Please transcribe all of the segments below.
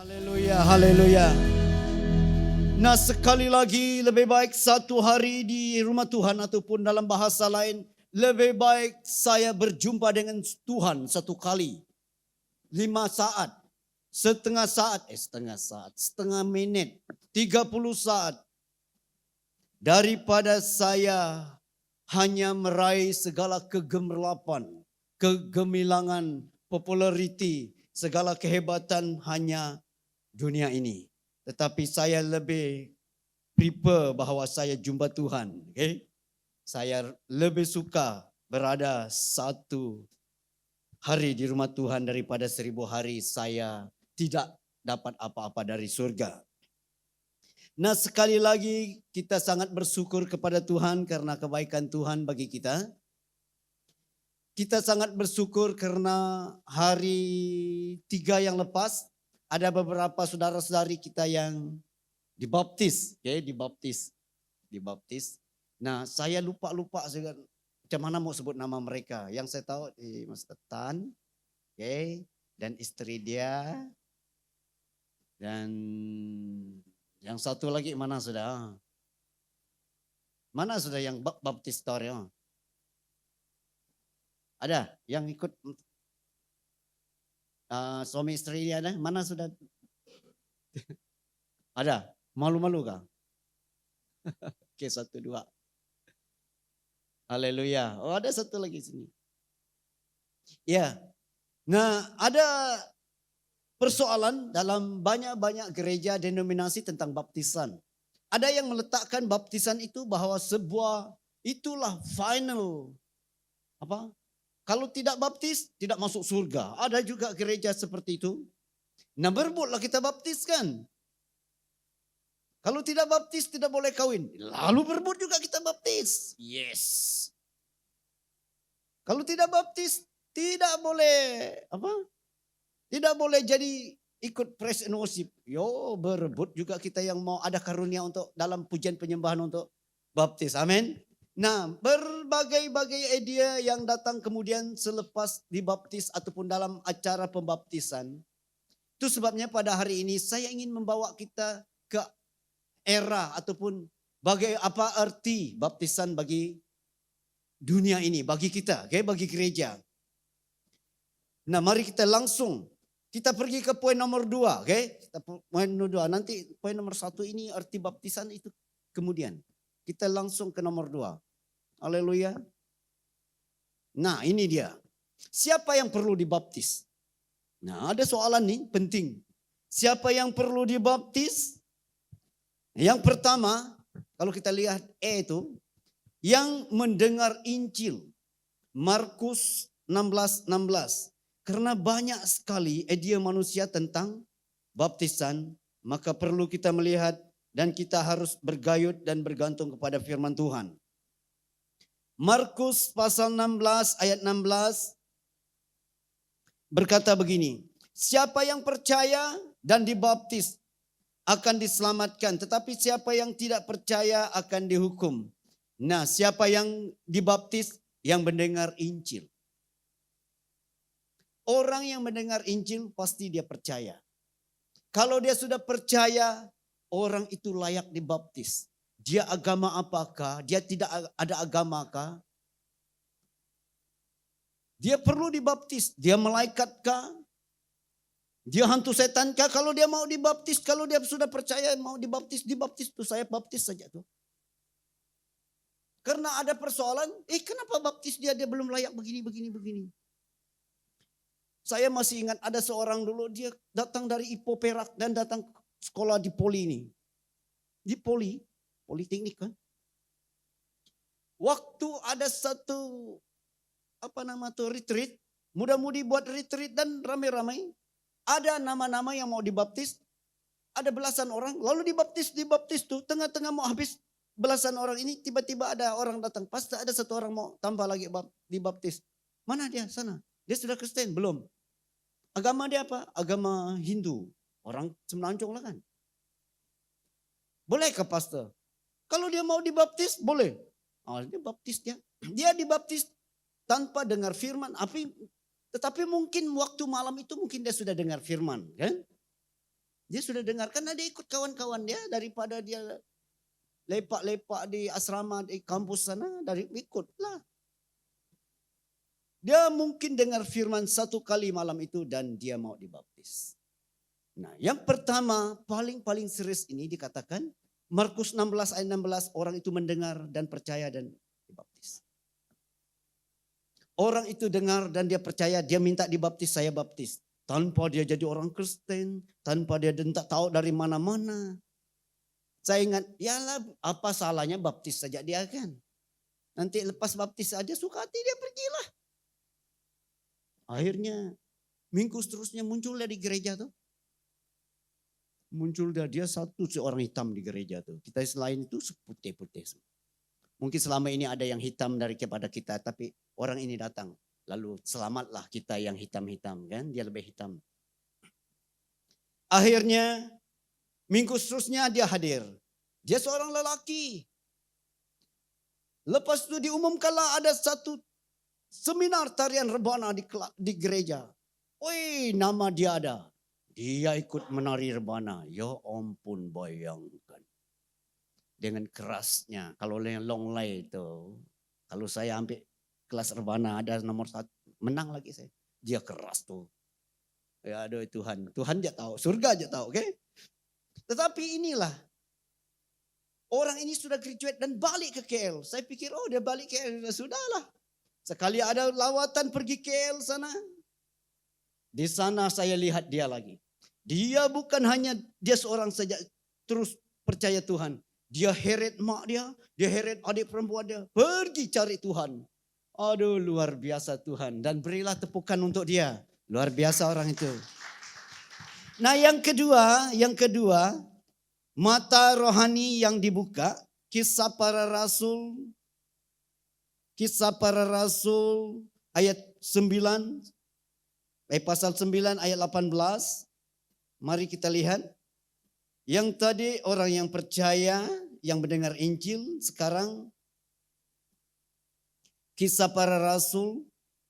Haleluya, haleluya. Nah, sekali lagi lebih baik satu hari di rumah Tuhan ataupun dalam bahasa lain, lebih baik saya berjumpa dengan Tuhan satu kali. 5 saat, setengah menit, 30 saat. Daripada saya hanya meraih segala kegemerlapan, kegemilangan, populariti, segala kehebatan hanya dunia ini. Tetapi saya lebih prefer bahawa saya jumpa Tuhan. Okay? Saya lebih suka berada satu hari di rumah Tuhan daripada 1000 hari saya tidak dapat apa-apa dari surga. Nah, sekali lagi kita sangat bersyukur kepada Tuhan karena kebaikan Tuhan bagi kita. Kita sangat bersyukur karena hari 3 yang lepas ada beberapa saudara-saudari kita yang dibaptis, okay, dibaptis. Nah, saya lupa macam mana mau sebut nama mereka. Yang saya tahu Mas Tan, okay, dan istri dia, dan yang satu lagi mana sudah? Mana sudah yang baptis story? Ada yang ikut suami istri dia ada? Mana sudah? Ada? Malu-malu kah? Oke, 1, 2. Haleluya. Oh, ada satu lagi sini. Ya. Nah, ada persoalan dalam banyak-banyak gereja denominasi tentang baptisan. Ada yang meletakkan baptisan itu bahwa itulah final. Kalau tidak baptis, tidak masuk surga. Ada juga gereja seperti itu. Nah, berebutlah kita baptiskan. Kalau tidak baptis, tidak boleh kawin. Lalu berebut juga kita baptis. Yes. Kalau tidak baptis, tidak boleh Tidak boleh jadi ikut praise and worship. Berebut juga kita yang mau ada karunia untuk dalam pujian penyembahan untuk baptis. Amin. Nah, berbagai-bagai idea yang datang kemudian selepas dibaptis ataupun dalam acara pembaptisan. Itu sebabnya pada hari ini saya ingin membawa kita ke era ataupun apa arti baptisan bagi dunia ini, bagi kita, okay, bagi gereja. Nah, mari kita langsung kita pergi ke poin nomor 2, okay? Poin nomor 2. Nanti poin nomor 1 ini arti baptisan itu kemudian. Kita langsung ke nomor 2. Haleluya. Nah, ini dia. Siapa yang perlu dibaptis? Nah, ada soalan nih penting. Siapa yang perlu dibaptis? Yang pertama, kalau kita lihat itu, yang mendengar Injil. Markus 16:16. Karena banyak sekali idea manusia tentang baptisan, maka perlu kita melihat dan kita harus bergayut dan bergantung kepada firman Tuhan. Markus pasal 16 ayat 16 berkata begini, siapa yang percaya dan dibaptis akan diselamatkan, tetapi siapa yang tidak percaya akan dihukum. Nah, siapa yang dibaptis? Yang mendengar Injil. Orang yang mendengar Injil pasti dia percaya. Kalau dia sudah percaya, orang itu layak dibaptis. Dia agama apakah? Dia tidak ada agamakah? Dia perlu dibaptis. Dia malaikatkah? Dia hantu setankah? Kalau dia mau dibaptis, kalau dia sudah percaya mau dibaptis tuh, saya baptis saja tuh. Karena ada persoalan, kenapa baptis dia belum layak begini. Saya masih ingat ada seorang dulu, dia datang dari Ipo Perak dan datang sekolah di Poli ini. Di Politeknik kan. Waktu ada satu retreat, muda-mudi buat retreat dan ramai-ramai. Ada nama-nama yang mau dibaptis, ada belasan orang, lalu dibaptis tuh, tengah-tengah mau habis belasan orang ini, tiba-tiba ada orang datang, pasti ada satu orang mau tambah lagi dibaptis. Mana dia sana? Dia sudah Kristen? Belum. Agama dia apa? Agama Hindu. Orang Semenanjung lah kan. Boleh ke pastor? Kalau dia mau dibaptis, boleh. Dia baptis dia. Dia dibaptis tanpa dengar firman. Tetapi mungkin waktu malam itu mungkin dia sudah dengar firman. Kan? Dia sudah dengar karena dia ikut kawan-kawan dia daripada dia lepak-lepak di asrama di kampus sana dari ikutlah. Dia mungkin dengar firman satu kali malam itu dan dia mau dibaptis. Nah, yang pertama paling serius ini dikatakan Markus 16 ayat 16, orang itu mendengar dan percaya dan dibaptis. Orang itu dengar dan dia percaya, dia minta dibaptis, saya baptis. Tanpa dia jadi orang Kristen, tanpa dia tak tahu dari mana-mana. Saya ingat, yalah apa salahnya baptis saja dia kan. Nanti lepas baptis aja suka hati dia pergilah. Akhirnya minggu seterusnya muncul dia di gereja tuh. Muncul dia satu seorang hitam di gereja tuh. Kita selain itu putih-putih. Mungkin selama ini ada yang hitam dari kepada kita, tapi orang ini datang. Lalu selamatlah kita yang hitam-hitam kan, dia lebih hitam. Akhirnya minggu seterusnya dia hadir. Dia seorang lelaki. Lepas itu diumumkanlah ada satu seminar tarian rebana di gereja. Wih, nama dia ada. Dia ikut menari rebana. Ya ampun, bayangkan. Dengan kerasnya. Kalau yang long lay itu. Kalau saya ambil kelas rebana ada nomor 1. Menang lagi saya. Dia keras tuh. Ya aduh Tuhan. Tuhan aja tahu. Surga aja tahu. Okay? Tetapi inilah. Orang ini sudah graduate dan balik ke KL. Saya pikir dia balik ke KL. Sudahlah. Sekali ada lawatan pergi KL sana. Di sana saya lihat dia lagi. Dia bukan hanya dia seorang saja terus percaya Tuhan. Dia heret mak dia heret adik perempuan dia. Pergi cari Tuhan. Aduh luar biasa Tuhan. Dan berilah tepukan untuk dia. Luar biasa orang itu. Nah yang kedua. Mata rohani yang dibuka. Kisah para Rasul ayat 9. Pasal 9 ayat 18. Mari kita lihat. Yang tadi orang yang percaya, yang mendengar Injil. Sekarang Kisah para Rasul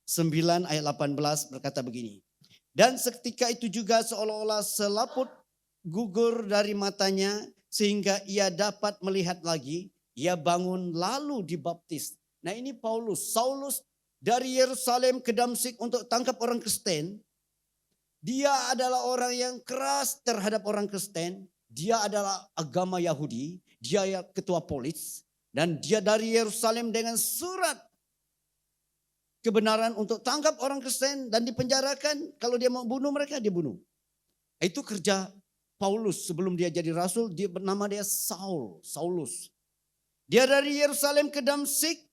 9 ayat 18 berkata begini. Dan seketika itu juga seolah-olah selaput gugur dari matanya sehingga ia dapat melihat lagi. Ia bangun lalu dibaptis. Nah ini Saulus dari Yerusalem ke Damsyik untuk tangkap orang Kristen. Dia adalah orang yang keras terhadap orang Kristen. Dia adalah agama Yahudi. Dia ketua polis. Dan dia dari Yerusalem dengan surat kebenaran untuk tangkap orang Kristen dan dipenjarakan. Kalau dia mau bunuh mereka, dia bunuh. Itu kerja Paulus sebelum dia jadi rasul. Dia bernama dia Saulus. Dia dari Yerusalem ke Damsyik.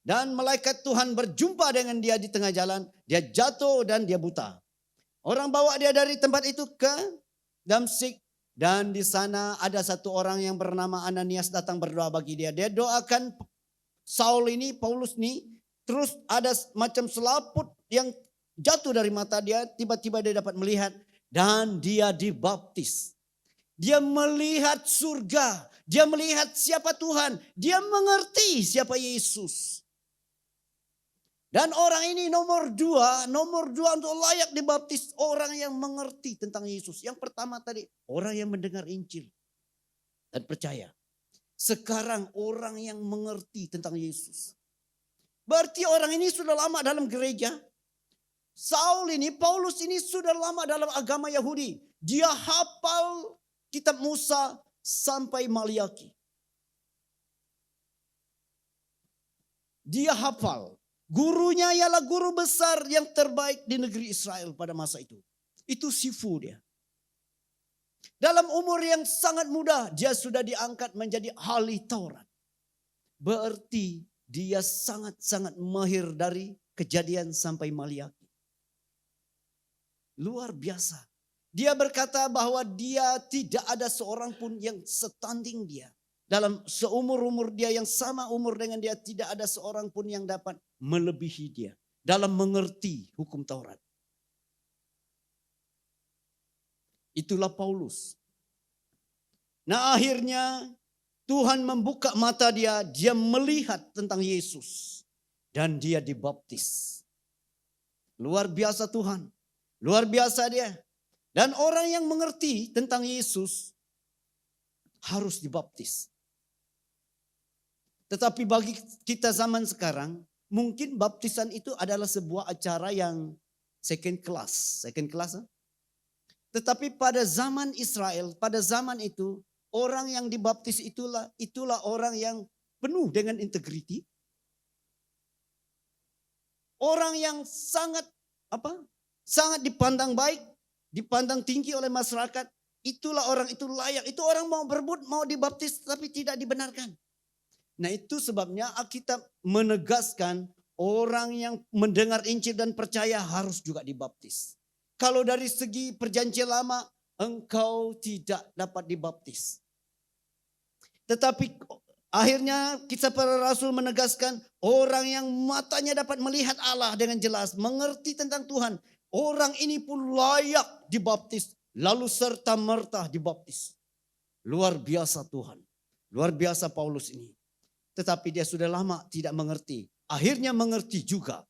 Dan malaikat Tuhan berjumpa dengan dia di tengah jalan. Dia jatuh dan dia buta. Orang bawa dia dari tempat itu ke Damsyik. Dan di sana ada satu orang yang bernama Ananias datang berdoa bagi dia. Dia doakan Paulus ini. Terus ada macam selaput yang jatuh dari mata dia. Tiba-tiba dia dapat melihat. Dan dia dibaptis. Dia melihat surga. Dia melihat siapa Tuhan. Dia mengerti siapa Yesus. Dan orang ini nomor dua untuk layak dibaptis. Orang yang mengerti tentang Yesus. Yang pertama tadi, orang yang mendengar Injil dan percaya. Sekarang orang yang mengerti tentang Yesus. Berarti orang ini sudah lama dalam gereja. Paulus ini sudah lama dalam agama Yahudi. Dia hafal kitab Musa sampai Maliaki. Dia hafal. Gurunya ialah guru besar yang terbaik di negeri Israel pada masa itu. Itu Sifu dia. Dalam umur yang sangat muda dia sudah diangkat menjadi ahli Taurat. Berarti dia sangat-sangat mahir dari Kejadian sampai Maliaki. Luar biasa. Dia berkata bahwa dia tidak ada seorang pun yang setanding dia. Dalam seumur-umur dia yang sama umur dengan dia, tidak ada seorang pun yang dapat melebihi dia. Dalam mengerti hukum Taurat. Itulah Paulus. Nah akhirnya Tuhan membuka mata dia melihat tentang Yesus. Dan dia dibaptis. Luar biasa Tuhan. Luar biasa dia. Dan orang yang mengerti tentang Yesus harus dibaptis. Tetapi bagi kita zaman sekarang, mungkin baptisan itu adalah sebuah acara yang second class. Second class. Tetapi pada zaman Israel, pada zaman itu, orang yang dibaptis itulah orang yang penuh dengan integriti. Orang yang sangat dipandang baik, dipandang tinggi oleh masyarakat. Itulah orang itu layak. Itu orang mau berebut, mau dibaptis tapi tidak dibenarkan. Nah itu sebabnya Alkitab menegaskan orang yang mendengar Injil dan percaya harus juga dibaptis. Kalau dari segi perjanjian lama engkau tidak dapat dibaptis. Tetapi akhirnya kisah para rasul menegaskan orang yang matanya dapat melihat Allah dengan jelas, mengerti tentang Tuhan. Orang ini pun layak dibaptis, lalu serta merta dibaptis. Luar biasa Tuhan, luar biasa Paulus ini. Tetapi dia sudah lama tidak mengerti. Akhirnya mengerti juga.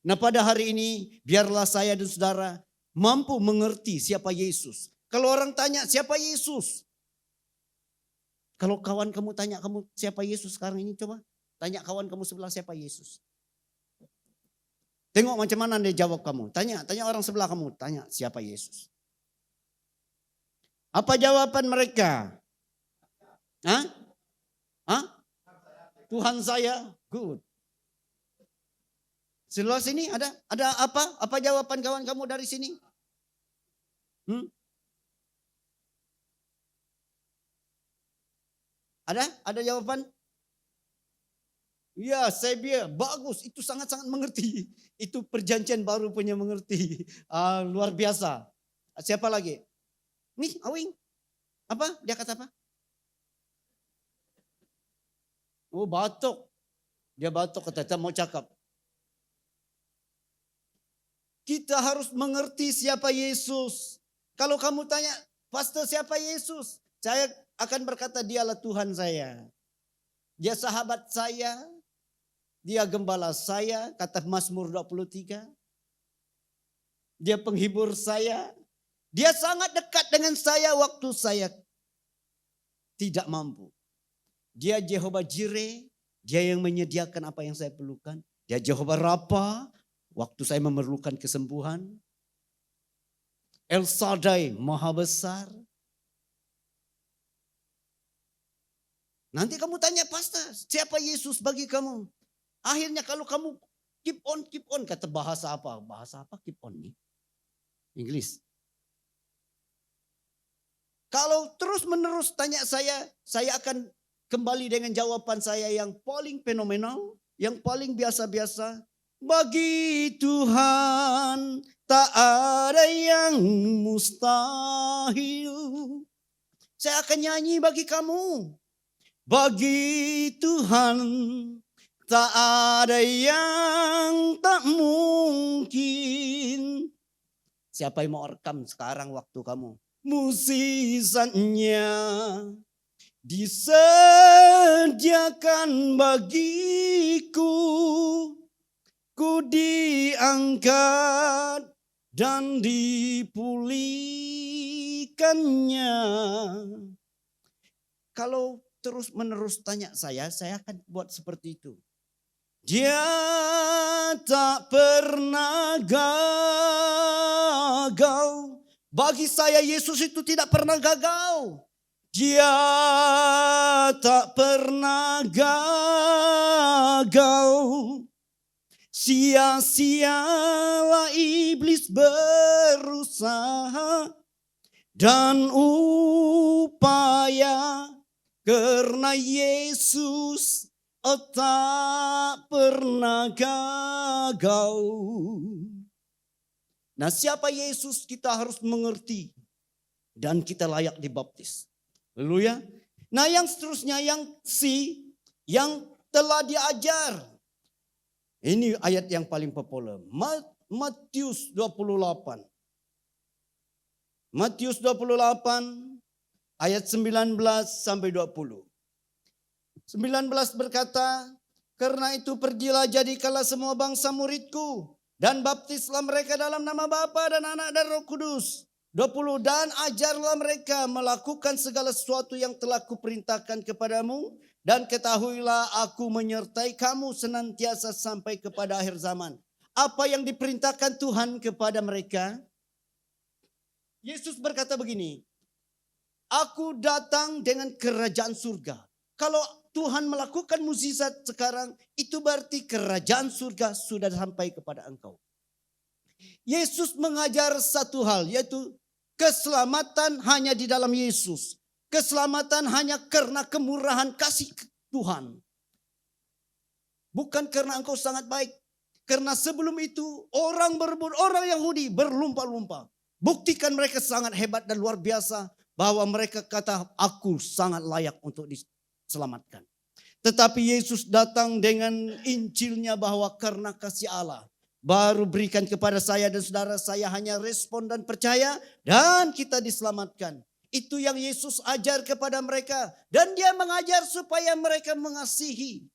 Nah pada hari ini biarlah saya dan saudara mampu mengerti siapa Yesus. Kalau orang tanya siapa Yesus? Kalau kawan kamu tanya kamu siapa Yesus sekarang ini, coba tanya kawan kamu sebelah siapa Yesus. Tengok macam mana dia jawab kamu. Tanya orang sebelah kamu, tanya siapa Yesus. Apa jawaban mereka? Hah? Tuhan saya, good. Seluar sini ada apa? Apa jawaban kawan kamu dari sini? Ada jawaban? Ya, Savior, bagus. Itu sangat-sangat mengerti. Itu perjanjian baru punya mengerti. Luar biasa. Siapa lagi? Nih, Awing. Apa? Dia kata apa? Oh, batuk. Dia batuk kata mau cakap. Kita harus mengerti siapa Yesus. Kalau kamu tanya, pastor siapa Yesus? Saya akan berkata dialah Tuhan saya. Dia sahabat saya. Dia gembala saya, kata Mazmur 23. Dia penghibur saya. Dia sangat dekat dengan saya waktu saya tidak mampu. Dia Jehovah Jireh, dia yang menyediakan apa yang saya perlukan. Dia Jehovah Rafa, waktu saya memerlukan kesembuhan. El Shaddai, Maha Besar. Nanti kamu tanya pastor, siapa Yesus bagi kamu? Akhirnya kalau kamu keep on, kata bahasa apa? Bahasa apa keep on nih? Inggris. Kalau terus menerus tanya saya akan kembali dengan jawaban saya yang paling fenomenal, yang paling biasa-biasa. Bagi Tuhan tak ada yang mustahil. Saya akan nyanyi bagi kamu. Bagi Tuhan tak ada yang tak mungkin. Siapa yang mau rekam sekarang waktu kamu? Musisannya disediakan bagiku, ku diangkat dan dipulihkannya. Kalau terus menerus tanya saya akan buat seperti itu. Dia tak pernah gagal. Bagi saya Yesus itu tidak pernah gagal. Dia tak pernah gagal. Sia-sialah iblis berusaha dan upaya, karena Yesus tak pernah gagal. Nah, siapa Yesus kita harus mengerti dan kita layak dibaptis. Haleluya. Nah, yang seterusnya yang telah diajar. Ini ayat yang paling populer. Matius 28. Matius 28 ayat 19 sampai 20. 19 berkata, karena itu pergilah jadikanlah semua bangsa muridku Dan baptislah mereka dalam nama Bapa dan Anak dan Roh Kudus. 20. Dan ajarlah mereka melakukan segala sesuatu yang telah kuperintahkan kepadamu. Dan ketahuilah aku menyertai kamu senantiasa sampai kepada akhir zaman. Apa yang diperintahkan Tuhan kepada mereka? Yesus berkata begini, aku datang dengan kerajaan surga. Kalau Tuhan melakukan mukjizat sekarang, itu berarti kerajaan surga sudah sampai kepada engkau. Yesus mengajar satu hal, yaitu keselamatan hanya di dalam Yesus. Keselamatan hanya karena kemurahan kasih Tuhan. Bukan karena engkau sangat baik. Karena sebelum itu orang Yahudi berlumpa-lumpa. Buktikan mereka sangat hebat dan luar biasa. Bahwa mereka kata, aku sangat layak untuk diselamatkan. Tetapi Yesus datang dengan Injilnya bahwa karena kasih Allah. Baru berikan kepada saya dan saudara, saya hanya respon dan percaya. Dan kita diselamatkan. Itu yang Yesus ajar kepada mereka. Dan dia mengajar supaya mereka mengasihi.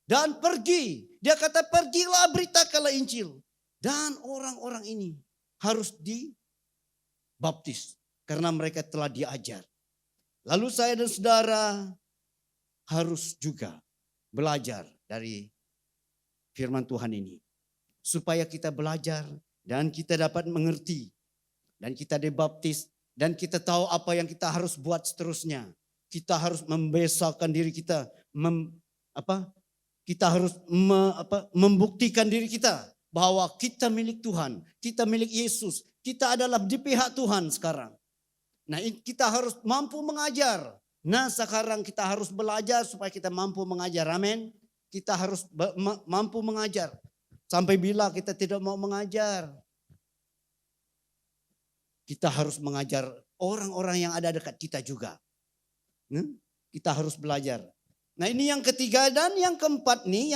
Dan pergi. Dia kata pergilah, beritakanlah Injil. Dan orang-orang ini harus dibaptis. Karena mereka telah diajar. Lalu saya dan saudara harus juga belajar dari firman Tuhan ini. Supaya kita belajar dan kita dapat mengerti. Dan kita dibaptis. Dan kita tahu apa yang kita harus buat seterusnya. Kita harus membesarkan diri kita. Kita harus membuktikan diri kita. Bahwa kita milik Tuhan. Kita milik Yesus. Kita adalah di pihak Tuhan sekarang. Nah, kita harus mampu mengajar. Nah, sekarang kita harus belajar supaya kita mampu mengajar. Amin. Kita harus mampu mengajar. Sampai bila kita tidak mau mengajar. Kita harus mengajar orang-orang yang ada dekat kita juga. Kita harus belajar. Nah, ini yang ketiga dan yang keempat nih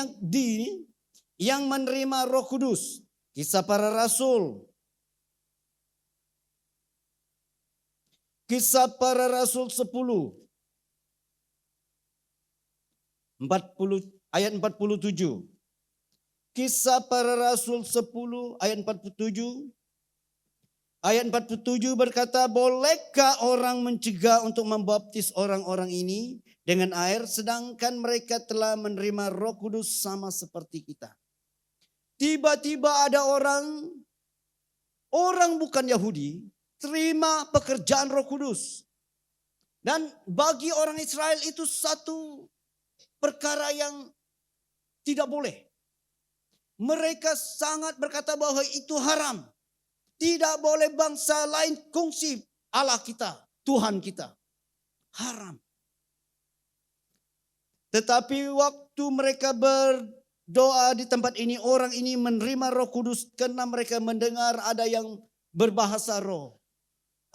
yang menerima Roh Kudus. Kisah Para Rasul. Kisah Para Rasul 10. Ayat 47. Kisah Para Rasul 10 ayat 47. Ayat 47 berkata, bolehkah orang mencegah untuk membaptis orang-orang ini dengan air sedangkan mereka telah menerima Roh Kudus sama seperti kita. Tiba-tiba ada orang bukan Yahudi terima pekerjaan Roh Kudus. Dan bagi orang Israel itu satu perkara yang tidak boleh. Mereka sangat berkata bahwa itu haram. Tidak boleh bangsa lain kongsi Allah kita, Tuhan kita. Haram. Tetapi waktu mereka berdoa di tempat ini, orang ini menerima Roh Kudus karena mereka mendengar ada yang berbahasa roh.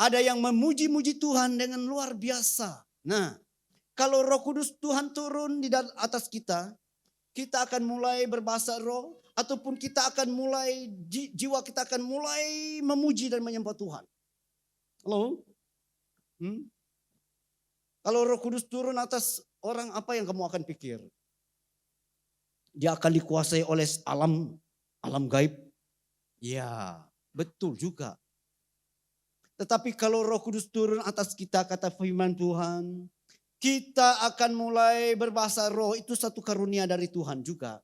Ada yang memuji-muji Tuhan dengan luar biasa. Nah, kalau Roh Kudus Tuhan turun di atas kita, kita akan mulai berbahasa roh. Ataupun kita akan mulai, jiwa kita akan mulai memuji dan menyembah Tuhan. Halo? Kalau Roh Kudus turun atas orang, apa yang kamu akan pikir? Dia akan dikuasai oleh alam gaib. Ya, betul juga. Tetapi kalau Roh Kudus turun atas kita, kata firman Tuhan, kita akan mulai berbahasa roh. Itu satu karunia dari Tuhan juga.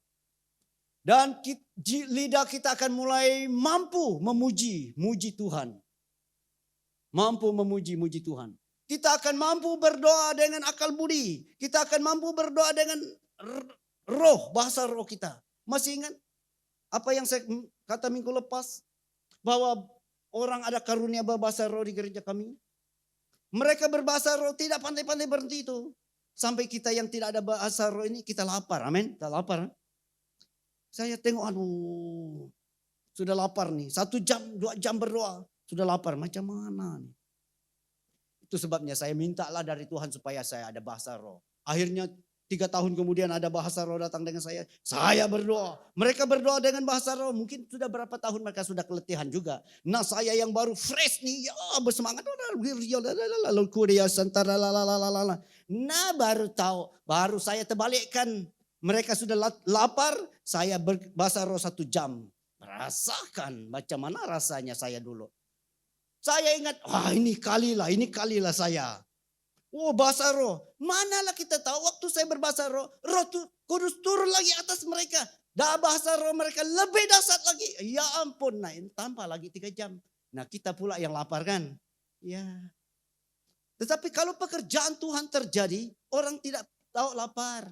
Dan lidah kita akan mulai mampu muji Tuhan. Mampu memuji Tuhan. Kita akan mampu berdoa dengan akal budi. Kita akan mampu berdoa dengan roh, bahasa roh kita. Masih ingat apa yang saya kata minggu lepas? Bahwa orang ada karunia berbahasa roh di gereja kami. Mereka berbahasa roh tidak pandai-pandai berhenti itu. Sampai kita yang tidak ada bahasa roh ini kita lapar. Amin. Kita lapar. Saya tengok, aduh, sudah lapar nih. 1 jam, 2 jam berdoa, sudah lapar. Macam mana nih? Itu sebabnya saya mintalah dari Tuhan supaya saya ada bahasa roh. Akhirnya 3 tahun kemudian ada bahasa roh datang dengan saya. Saya berdoa. Mereka berdoa dengan bahasa roh. Mungkin sudah berapa tahun mereka sudah keletihan juga. Nah, saya yang baru fresh nih, ya bersemangat. Nah, baru tahu. Baru saya terbalikkan. Mereka sudah lapar, saya berbahasa roh 1 jam. Rasakan, macam mana rasanya saya dulu. Saya ingat, ini kalilah saya. Oh, bahasa roh. Manalah kita tahu waktu saya berbahasa roh, Roh Kudus turun lagi atas mereka. Dah bahasa roh mereka lebih dahsyat lagi. Ya ampun, nah ini tambah lagi 3 jam. Nah kita pula yang lapar kan. Ya. Tetapi kalau pekerjaan Tuhan terjadi, orang tidak tahu lapar.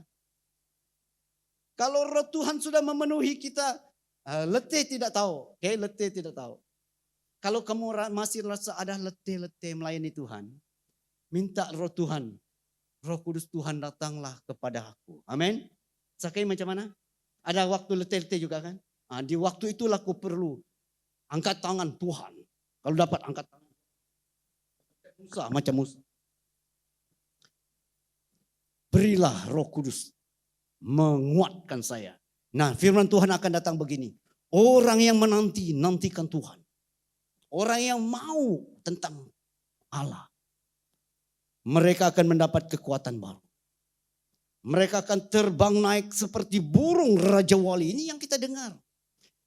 Kalau roh Tuhan sudah memenuhi kita, letih tidak tahu. Oke, letih tidak tahu. Kalau kamu masih rasa ada letih-letih melayani Tuhan, minta roh Tuhan. Roh Kudus Tuhan datanglah kepada aku. Amin. Sakai macam mana? Ada waktu letih-letih juga kan? Di waktu itulah aku perlu angkat tangan Tuhan. Kalau dapat angkat tangan. Musa, macam Musa. Berilah Roh Kudus menguatkan saya. Nah, firman Tuhan akan datang begini. Orang yang nantikan Tuhan. Orang yang mau tentang Allah. Mereka akan mendapat kekuatan baru. Mereka akan terbang naik seperti burung Raja Wali. Ini yang kita dengar.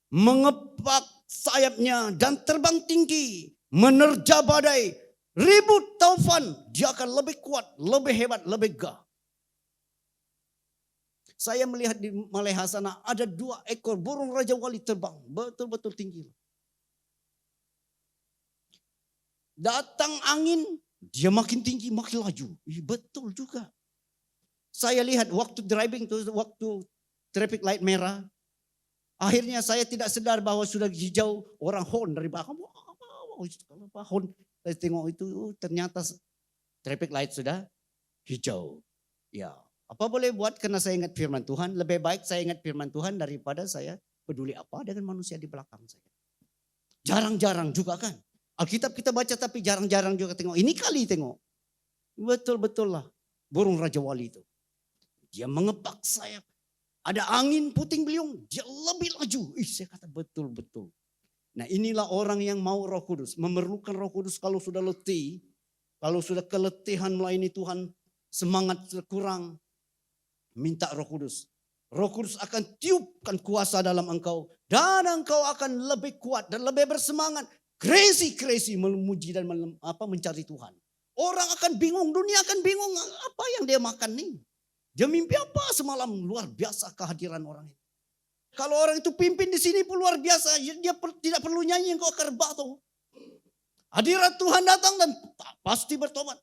Mengepak sayapnya dan terbang tinggi. Menerja badai. Ribut taufan. Dia akan lebih kuat, lebih hebat, lebih gagah. Saya melihat di Maleha sana ada 2 ekor burung Raja Wali terbang. Betul-betul tinggi. Datang angin, dia makin tinggi, makin laju. Betul juga. Saya lihat waktu driving itu, waktu traffic light merah. Akhirnya saya tidak sadar bahwa sudah hijau, orang horn dari belakang. Horn. Saya tengok itu ternyata traffic light sudah hijau. Ya, apa boleh buat karena saya ingat firman Tuhan. Lebih baik saya ingat firman Tuhan daripada saya peduli apa dengan manusia di belakang saya. Jarang-jarang juga kan. Alkitab kita baca tapi jarang-jarang juga tengok. Ini kali tengok. Betul-betul lah. Burung Raja Wali itu. Dia mengepak sayap. Ada angin puting beliung. Dia lebih laju. Saya kata betul-betul. Nah inilah orang yang mau Roh Kudus. Memerlukan Roh Kudus kalau sudah letih. Kalau sudah keletihan melayani Tuhan. Semangat kurang. Minta Roh Kudus. Roh Kudus akan tiupkan kuasa dalam engkau. Dan engkau akan lebih kuat dan lebih bersemangat. Crazy memuji dan mencari Tuhan. Orang akan bingung, dunia akan bingung apa yang dia makan nih. Dia mimpi apa semalam, luar biasa kehadiran orang itu. Kalau orang itu pimpin di sini pun luar biasa, dia tidak perlu nyanyi engkau kerbato. Hadirat Tuhan datang dan pasti bertobat.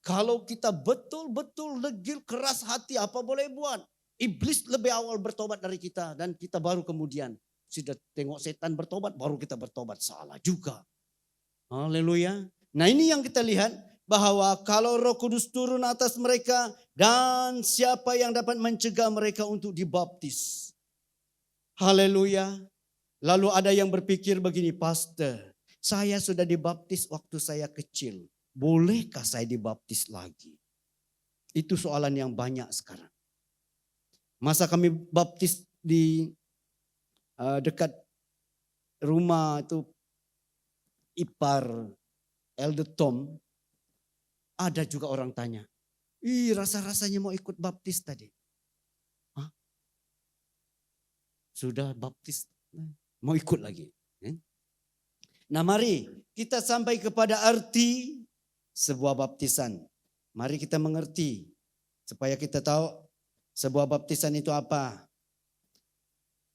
Kalau kita betul-betul legil keras hati, apa boleh buat? Iblis lebih awal bertobat dari kita dan kita baru kemudian. Sudah tengok setan bertobat, baru kita bertobat. Salah juga. Haleluya. Nah ini yang kita lihat. Bahwa kalau Roh Kudus turun atas mereka. Dan siapa yang dapat mencegah mereka untuk dibaptis. Haleluya. Lalu ada yang berpikir begini. Pastor, saya sudah dibaptis waktu saya kecil. Bolehkah saya dibaptis lagi? Itu soalan yang banyak sekarang. Masa kami baptis di dekat rumah itu ipar Elder Tom, ada juga orang tanya, rasa-rasanya mau ikut baptis tadi. Hah? Sudah baptis, mau ikut lagi. Nah mari kita sampai kepada arti sebuah baptisan. Mari kita mengerti supaya kita tahu sebuah baptisan itu apa.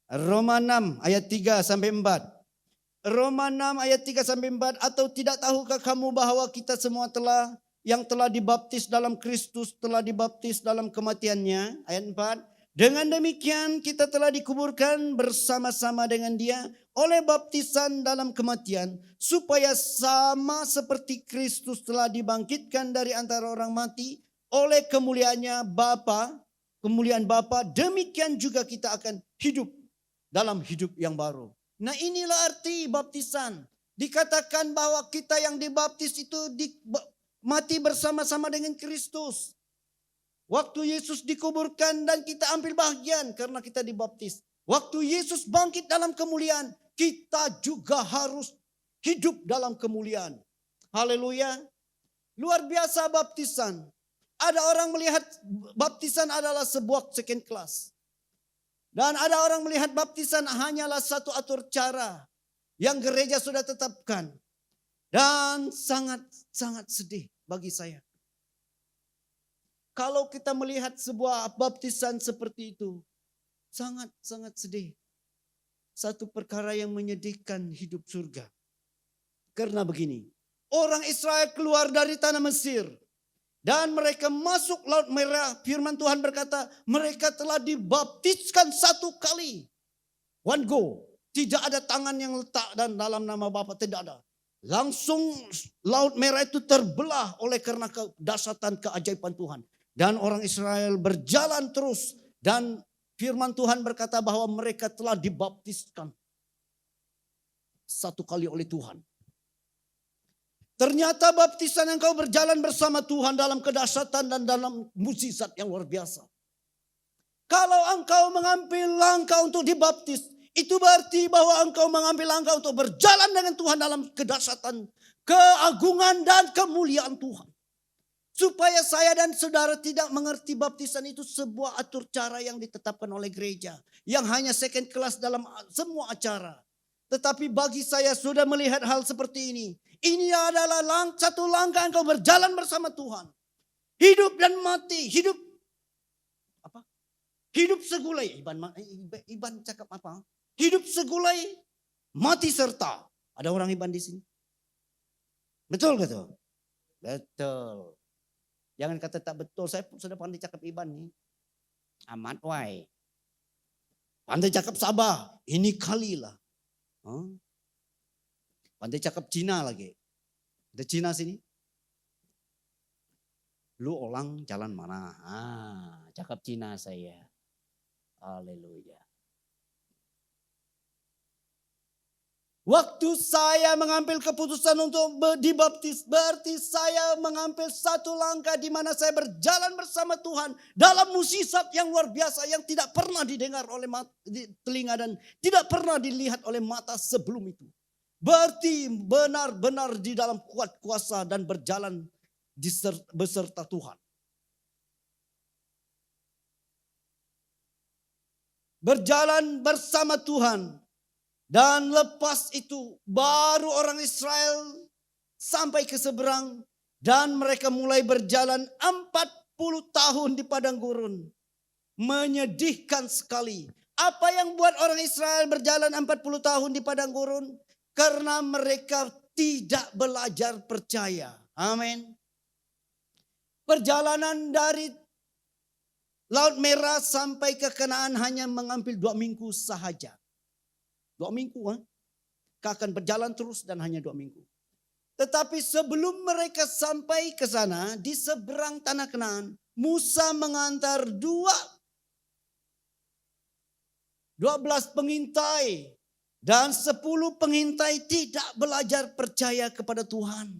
Roma 6 ayat 3 sampai 4. Roma 6 ayat 3 sampai 4. Atau tidak tahukah kamu bahwa kita semua yang telah dibaptis dalam Kristus telah dibaptis dalam kematiannya. Ayat 4. Dengan demikian kita telah dikuburkan bersama-sama dengan dia oleh baptisan dalam kematian. Supaya sama seperti Kristus telah dibangkitkan dari antara orang mati oleh kemuliaannya Bapa, kemuliaan Bapa, demikian juga kita akan hidup dalam hidup yang baru. Nah inilah arti baptisan. Dikatakan bahwa kita yang dibaptis itu mati bersama-sama dengan Kristus. Waktu Yesus dikuburkan dan kita ambil bagian karena kita dibaptis. Waktu Yesus bangkit dalam kemuliaan, kita juga harus hidup dalam kemuliaan. Haleluya. Luar biasa baptisan. Ada orang melihat baptisan adalah sebuah second class. Dan ada orang melihat baptisan hanyalah satu atur cara yang gereja sudah tetapkan. Dan sangat sedih bagi saya. Kalau kita melihat sebuah baptisan seperti itu, sangat sedih. Satu perkara yang menyedihkan hidup surga. Karena begini, orang Israel keluar dari tanah Mesir. Dan mereka masuk Laut Merah. Firman Tuhan berkata, mereka telah dibaptiskan satu kali. One go. Tidak ada tangan yang letak dan dalam nama Bapa, tidak ada. Langsung Laut Merah itu terbelah oleh karena kedahsyatan keajaiban Tuhan. Dan orang Israel berjalan terus. Dan firman Tuhan berkata bahwa mereka telah dibaptiskan satu kali oleh Tuhan. Ternyata baptisan engkau berjalan bersama Tuhan dalam kedahsyatan dan dalam mukjizat yang luar biasa. Kalau engkau mengambil langkah untuk dibaptis, itu berarti bahwa engkau mengambil langkah untuk berjalan dengan Tuhan dalam kedahsyatan, keagungan dan kemuliaan Tuhan. Supaya saya dan saudara tidak mengerti baptisan itu sebuah atur cara yang ditetapkan oleh gereja. Yang hanya second class dalam semua acara. Tetapi bagi saya sudah melihat hal seperti ini. Ini adalah satu langkah engkau berjalan bersama Tuhan. Hidup dan mati. Hidup segulai. Iban cakap apa? Hidup segulai, mati serta. Ada orang Iban di sini? Betul gitu? Betul. Jangan kata tak betul, saya sudah pandai cakap Iban nih. Amat wai. Pandai cakap Sabah, ini kali lah. Pandai cakap Cina lagi. Ada Cina sini? Lu orang jalan mana? Cakap Cina saya. Haleluya. Waktu saya mengambil keputusan untuk dibaptis, berarti saya mengambil satu langkah di mana saya berjalan bersama Tuhan dalam mukjizat yang luar biasa yang tidak pernah didengar oleh telinga dan tidak pernah dilihat oleh mata sebelum itu. Berarti benar-benar di dalam kuat kuasa dan berjalan beserta Tuhan. Berjalan bersama Tuhan. Dan lepas itu baru orang Israel sampai ke seberang. Dan mereka mulai berjalan 40 tahun di padang gurun. Menyedihkan sekali. Apa yang buat orang Israel berjalan 40 tahun di padang gurun? Karena mereka tidak belajar percaya. Amin. Perjalanan dari Laut Merah sampai ke Kanaan hanya mengambil 2 minggu sahaja. 2 minggu akan berjalan terus dan hanya 2 minggu. Tetapi sebelum mereka sampai ke sana di seberang tanah Kanaan, Musa mengantar 12 pengintai dan 10 pengintai tidak belajar percaya kepada Tuhan.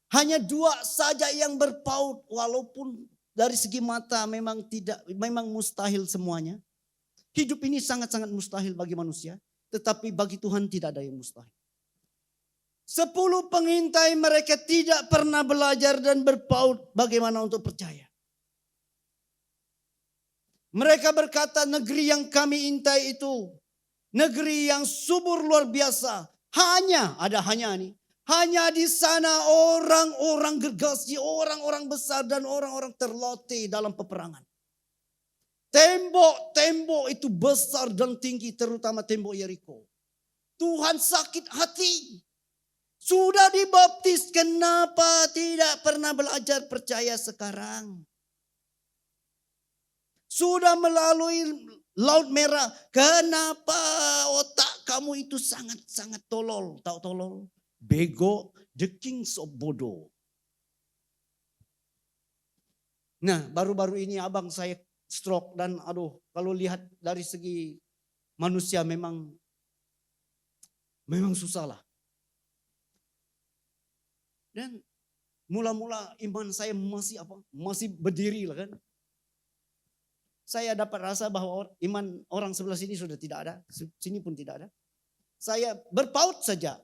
Hanya 2 saja yang berpaut walaupun dari segi mata memang mustahil semuanya. Hidup ini sangat-sangat mustahil bagi manusia. Tetapi bagi Tuhan tidak ada yang mustahil. 10 pengintai mereka tidak pernah belajar dan berpaut bagaimana untuk percaya. Mereka berkata negeri yang kami intai itu. Negeri yang subur luar biasa. Hanya di sana orang-orang gergasi, orang-orang besar dan orang-orang terlatih dalam peperangan. Tembok-tembok itu besar dan tinggi, terutama tembok Yeriko. Tuhan sakit hati. Sudah dibaptis, kenapa tidak pernah belajar percaya sekarang? Sudah melalui Laut Merah, kenapa otak kamu itu sangat-sangat tolol? Tahu tolol? Bego, the kings of bodoh. Nah, baru-baru ini abang saya stroke dan kalau lihat dari segi manusia memang susah lah. Dan mula-mula iman saya masih berdiri lah kan. Saya dapat rasa bahwa iman orang sebelah sini sudah tidak ada, sini pun tidak ada. Saya berpaut saja.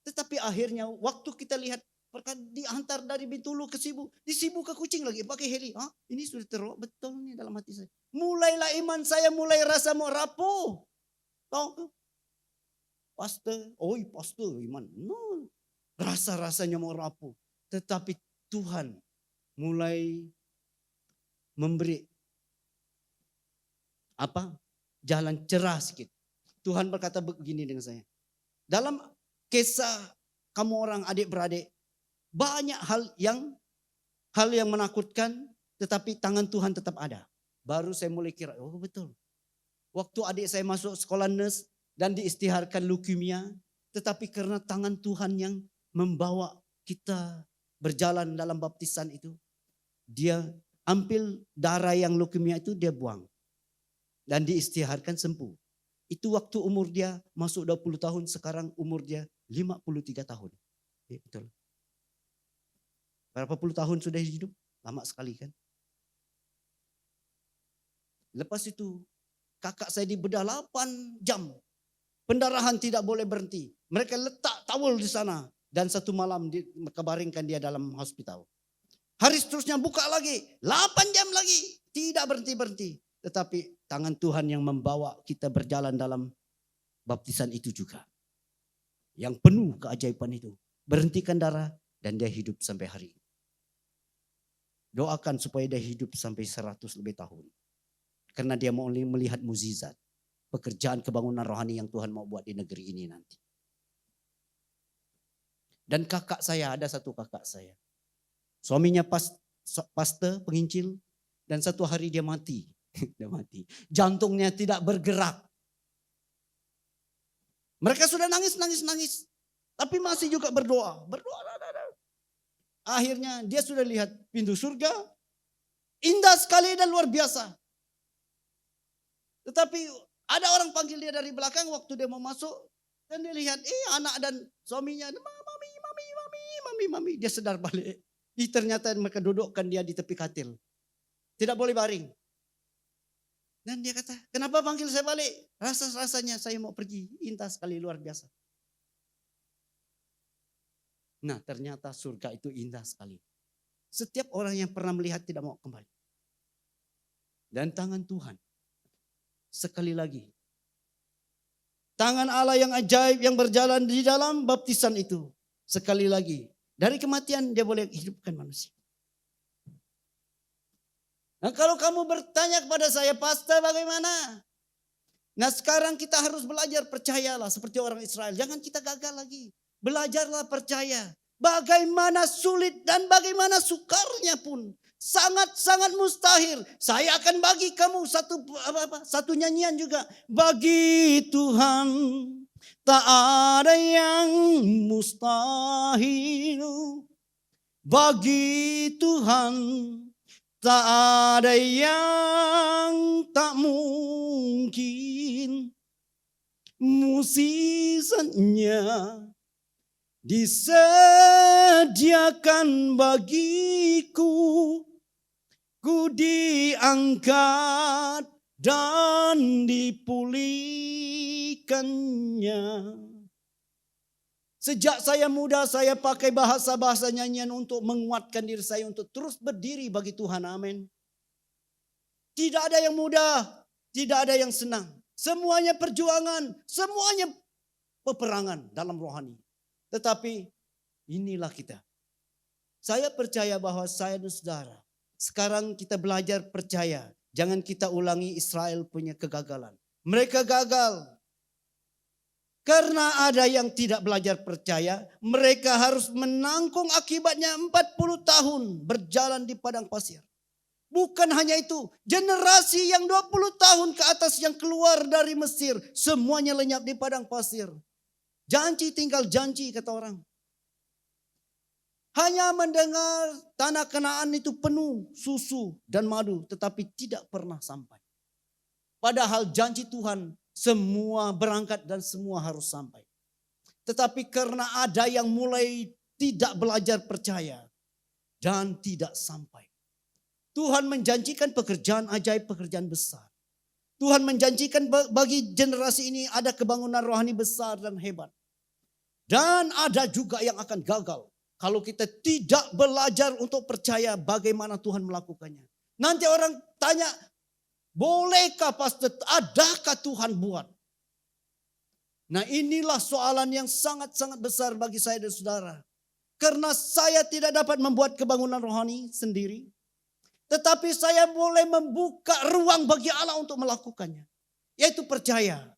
Tetapi akhirnya waktu kita lihat diantar dari Bintulu ke Sibu. Di Sibu ke Kucing lagi pakai heli. Ini sudah terlalu betul nih dalam hati saya. Mulailah iman saya mulai rasa mau rapuh. Tahu? Pastor iman. No. Rasa-rasanya mau rapuh. Tetapi Tuhan mulai memberi jalan cerah sedikit. Tuhan berkata begini dengan saya. Dalam kisah kamu orang adik-beradik, banyak hal yang menakutkan, tetapi tangan Tuhan tetap ada. Baru saya mulai kira, betul. Waktu adik saya masuk sekolah nurse dan diistiharkan leukemia, tetapi karena tangan Tuhan yang membawa kita berjalan dalam baptisan itu, dia ambil darah yang leukemia itu dia buang. Dan diistiharkan sembuh. Itu waktu umur dia masuk 20 tahun, sekarang umur dia 53 tahun. Ya, betul. Berapa puluh tahun sudah hidup? Lama sekali kan. Lepas itu kakak saya dibedah 8 jam. Pendarahan tidak boleh berhenti. Mereka letak tawul di sana. Dan satu malam dikabaringkan dia dalam hospital. Hari seterusnya buka lagi. 8 jam lagi. Tidak berhenti-berhenti. Tetapi tangan Tuhan yang membawa kita berjalan dalam baptisan itu juga. Yang penuh keajaiban itu. Berhentikan darah dan dia hidup sampai hari ini. Doakan supaya dia hidup sampai 100 lebih tahun. Karena dia mau melihat mukjizat. Pekerjaan kebangunan rohani yang Tuhan mau buat di negeri ini nanti. Dan kakak saya, ada satu kakak saya. Suaminya pastor, penginjil. Dan satu hari dia mati. Dia mati. Jantungnya tidak bergerak. Mereka sudah nangis. Tapi masih juga berdoa. Akhirnya dia sudah lihat pintu surga. Indah sekali dan luar biasa. Tetapi ada orang panggil dia dari belakang waktu dia mau masuk. Dan dia lihat anak dan suaminya. Mami. Dia sedar balik. Ternyata mereka dudukkan dia di tepi katil. Tidak boleh baring. Dan dia kata, kenapa panggil saya balik? Rasanya saya mau pergi. Indah sekali, luar biasa. Nah, ternyata surga itu indah sekali. Setiap orang yang pernah melihat tidak mau kembali. Dan tangan Tuhan. Sekali lagi. Tangan Allah yang ajaib yang berjalan di dalam baptisan itu. Sekali lagi. Dari kematian dia boleh hidupkan manusia. Nah, kalau kamu bertanya kepada saya, pastor bagaimana? Nah, sekarang kita harus belajar, percayalah seperti orang Israel. Jangan kita gagal lagi. Belajarlah percaya. Bagaimana sulit dan bagaimana sukarnya pun. Sangat-sangat mustahil. Saya akan bagi kamu satu nyanyian juga. Bagi Tuhan tak ada yang mustahil. Bagi Tuhan tak ada yang tak mungkin. Mukjizatnya disediakan bagiku. Ku diangkat dan dipulihkannya. Sejak saya muda saya pakai bahasa-bahasa nyanyian untuk menguatkan diri saya untuk terus berdiri bagi Tuhan. Amin. Tidak ada yang mudah, tidak ada yang senang. Semuanya perjuangan, semuanya peperangan dalam rohani. Tetapi inilah kita. Saya percaya bahwa saya dan saudara, sekarang kita belajar percaya. Jangan kita ulangi Israel punya kegagalan. Mereka gagal. Karena ada yang tidak belajar percaya, mereka harus menanggung akibatnya 40 tahun berjalan di padang pasir. Bukan hanya itu, generasi yang 20 tahun ke atas yang keluar dari Mesir, semuanya lenyap di padang pasir. Janji tinggal janji kata orang. Hanya mendengar tanah Kanaan itu penuh susu dan madu, tetapi tidak pernah sampai. Padahal janji Tuhan semua berangkat dan semua harus sampai. Tetapi karena ada yang mulai tidak belajar percaya dan tidak sampai. Tuhan menjanjikan pekerjaan ajaib, pekerjaan besar. Tuhan menjanjikan bagi generasi ini ada kebangunan rohani besar dan hebat. Dan ada juga yang akan gagal. Kalau kita tidak belajar untuk percaya bagaimana Tuhan melakukannya. Nanti orang tanya, bolehkah pastor, adakah Tuhan buat? Nah inilah soalan yang sangat-sangat besar bagi saya dan saudara. Karena saya tidak dapat membuat kebangunan rohani sendiri. Tetapi saya boleh membuka ruang bagi Allah untuk melakukannya. Yaitu percaya.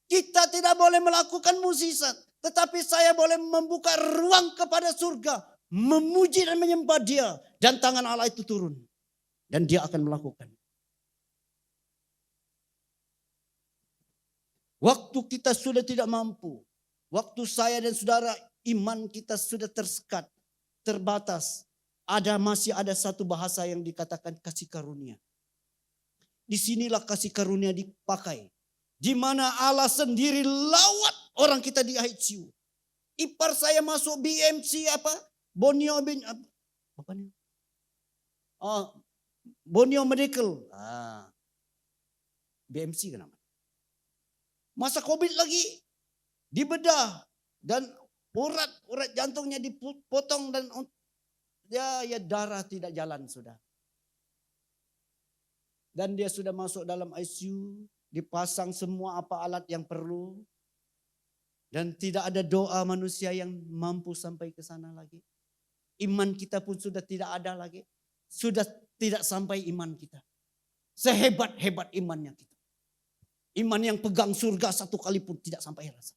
Kita tidak boleh melakukan mukjizat. Tetapi saya boleh membuka ruang kepada surga. Memuji dan menyembah Dia. Dan tangan Allah itu turun. Dan Dia akan melakukan. Waktu kita sudah tidak mampu. Waktu saya dan saudara iman kita sudah tersekat. Terbatas. Masih ada satu bahasa yang dikatakan kasih karunia. Disinilah kasih karunia dipakai. Di mana Allah sendiri lawat orang kita di ICU. Ipar saya masuk BMC apa? Borneo apa nih? Oh, Borneo Medical. BMC kan namanya. Masa COVID lagi dibedah dan urat jantungnya dipotong dan ya darah tidak jalan sudah. Dan dia sudah masuk dalam ICU, dipasang semua apa alat yang perlu. Dan tidak ada doa manusia yang mampu sampai ke sana lagi. Iman kita pun sudah tidak ada lagi. Sudah tidak sampai iman kita. Sehebat-hebat imannya kita. Iman yang pegang surga satu kali pun tidak sampai rasa.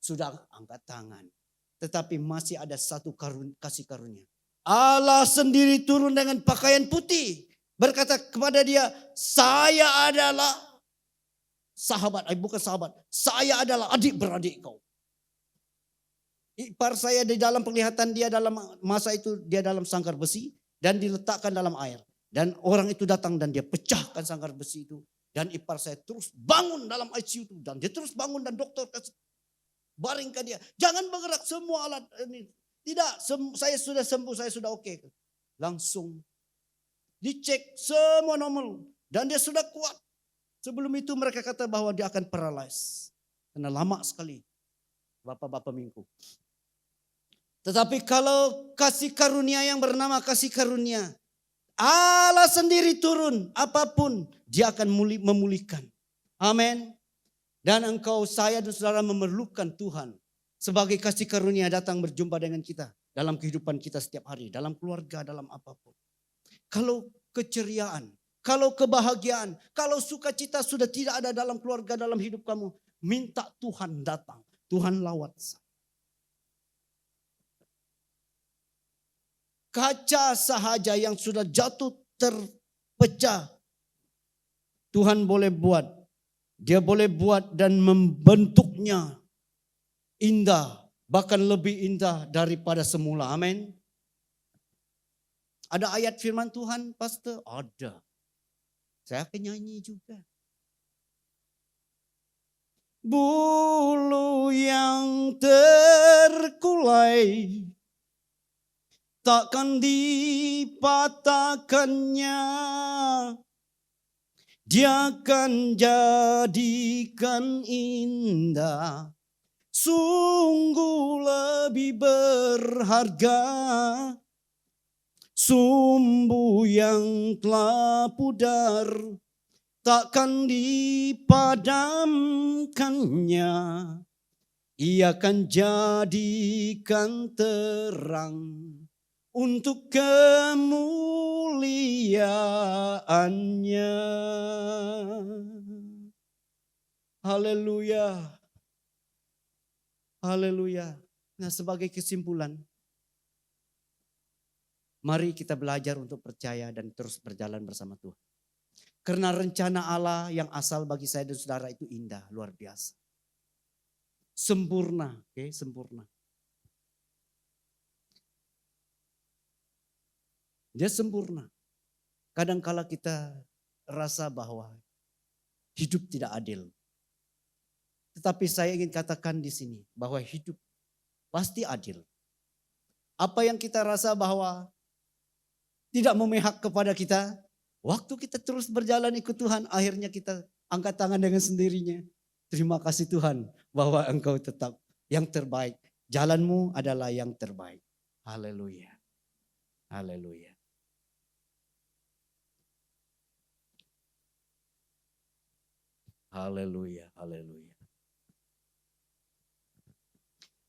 Sudah angkat tangan. Tetapi masih ada satu kasih karunia. Allah sendiri turun dengan pakaian putih. Berkata kepada dia, saya adalah sahabat. Bukan sahabat. Saya adalah adik-beradik kau. Ipar saya di dalam penglihatan dia dalam masa itu dia dalam sangkar besi. Dan diletakkan dalam air. Dan orang itu datang dan dia pecahkan sangkar besi itu. Dan ipar saya terus bangun dalam ICU itu. Dan dia terus bangun dan dokter kasih baring ke dia. Jangan bergerak semua alat ini. Tidak, saya sudah sembuh, saya sudah oke. Langsung dicek semua normal. Dan dia sudah kuat. Sebelum itu mereka kata bahwa dia akan paralyzed. Karena lama sekali. Bapak-bapak minggu. Tetapi kalau kasih karunia yang bernama kasih karunia. Allah sendiri turun, apapun dia akan memulihkan. Amin. Dan engkau, saya dan saudara memerlukan Tuhan sebagai kasih karunia datang berjumpa dengan kita dalam kehidupan kita setiap hari, dalam keluarga, dalam apapun. Kalau keceriaan, kalau kebahagiaan, kalau sukacita sudah tidak ada dalam keluarga, dalam hidup kamu, minta Tuhan datang, Tuhan lawat. Kaca sahaja yang sudah jatuh terpecah. Tuhan boleh buat. Dia boleh buat dan membentuknya indah. Bahkan lebih indah daripada semula. Amin. Ada ayat firman Tuhan, pastor? Ada. Saya akan nyanyi juga. Bulu yang terkulai takkan dipatahkannya. Dia akan jadikan indah. Sungguh lebih berharga. Sumbu yang telah pudar. Takkan dipadamkannya. Ia akan jadikan terang. Untuk kemuliaannya. Haleluya. Haleluya. Nah, sebagai kesimpulan, mari kita belajar untuk percaya dan terus berjalan bersama Tuhan. Karena rencana Allah yang asal bagi saya dan saudara itu indah, luar biasa. Sempurna, oke, sempurna. Dia sempurna. Kadangkala kita rasa bahwa hidup tidak adil. Tetapi saya ingin katakan di sini bahwa hidup pasti adil. Apa yang kita rasa bahwa tidak memihak kepada kita, waktu kita terus berjalan ikut Tuhan, akhirnya kita angkat tangan dengan sendirinya. Terima kasih Tuhan bahwa Engkau tetap yang terbaik Jalanmu adalah yang terbaik. Haleluya. Haleluya. Haleluya. Haleluya.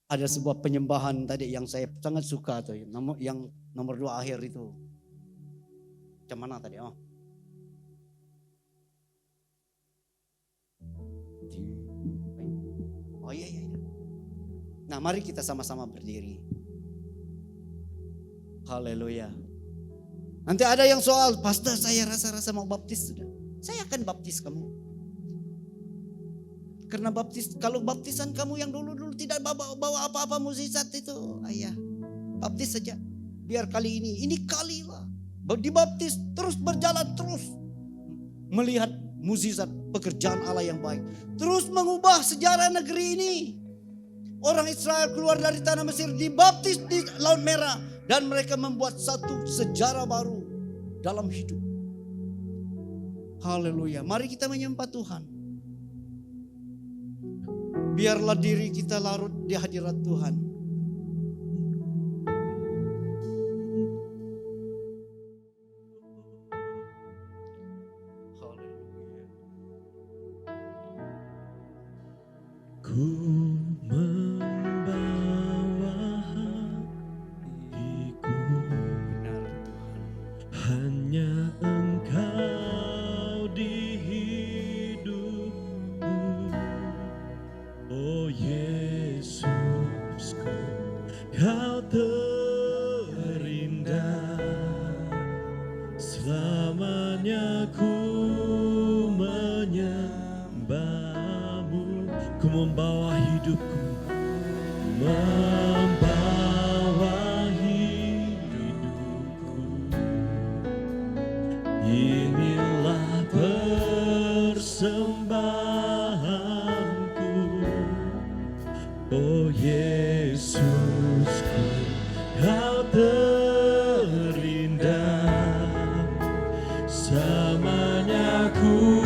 Ada sebuah penyembahan tadi yang saya sangat suka tuh, yang nomor 2 akhir itu. Macam mana tadi? Oh iya. Nah, mari kita sama-sama berdiri. Haleluya. Nanti ada yang soal, pastor saya rasa-rasa mau baptis sudah. Saya akan baptis kamu. Karena kalau baptisan kamu yang dulu-dulu tidak bawa apa-apa mukjizat itu, ayah, baptis saja. Biar kali ini kali lah. Dibaptis terus berjalan terus. Melihat mukjizat pekerjaan Allah yang baik. Terus mengubah sejarah negeri ini. Orang Israel keluar dari tanah Mesir, dibaptis di Laut Merah. Dan mereka membuat satu sejarah baru dalam hidup. Haleluya. Mari kita menyembah Tuhan. Biarlah diri kita larut di hadirat Tuhan. Haleluya. Ku membawa hatiku, Benar Tuhan. hanya Engkau di hidupku. Oh Yesusku, Kau terindah. Selamanya ku menyembahmu. Ku membawa hidupku, membawa hidupku. Inilah persembahanku. Oh Yesusku, Kau terindah. Selamanya ku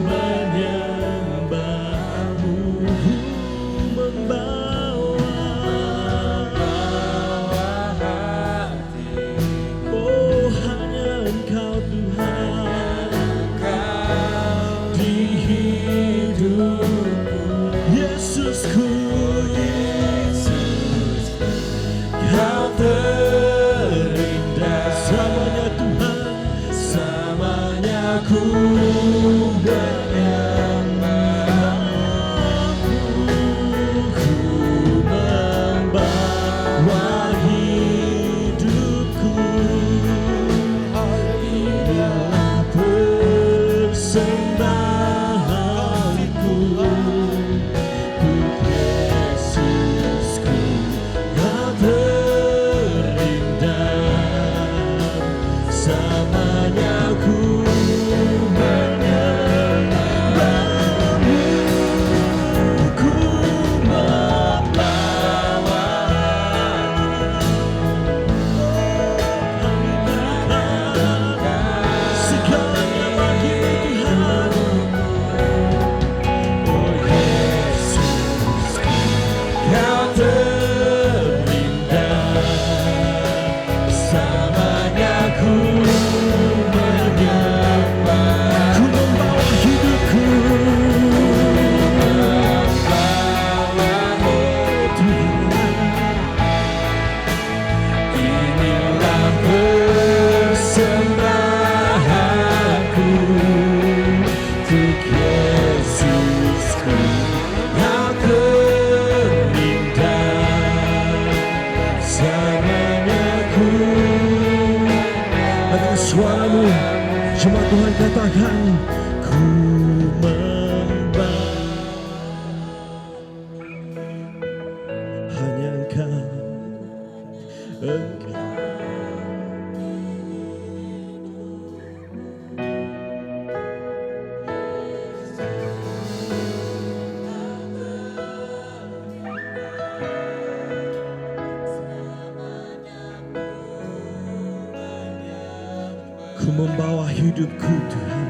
menyembahmu. Membawa hati. Oh hanya Engkau Tuhan di hidupku. Yesusku, Kau terindah. Selamanya Tuhan, selamanya ku membawa hidupku. Inilah persembahanku untuk Yesusku. Kau terindah. Selamanya ku menyembahmu. Ku membawa segalanya bagimu Tuhan. Oh Yesus, Kau terindah. Selamanya ku menyembah. Ku membawa hidupku, inilah persembahanku untuk Yesusku. Kau terindah. Selamanya ku. Dengan suaramu, cuma Tuhan katakan, ku membawa hanya Engkau. Ku membawa hidupku Tuhan.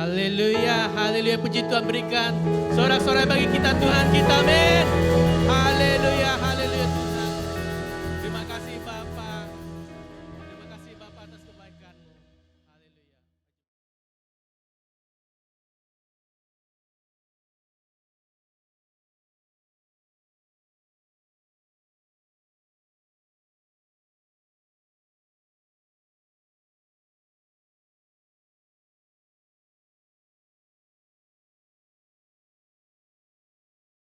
Haleluya, haleluya, puji Tuhan berikan sorak-sorai bagi kita Tuhan kita, amin. Haleluya, haleluya.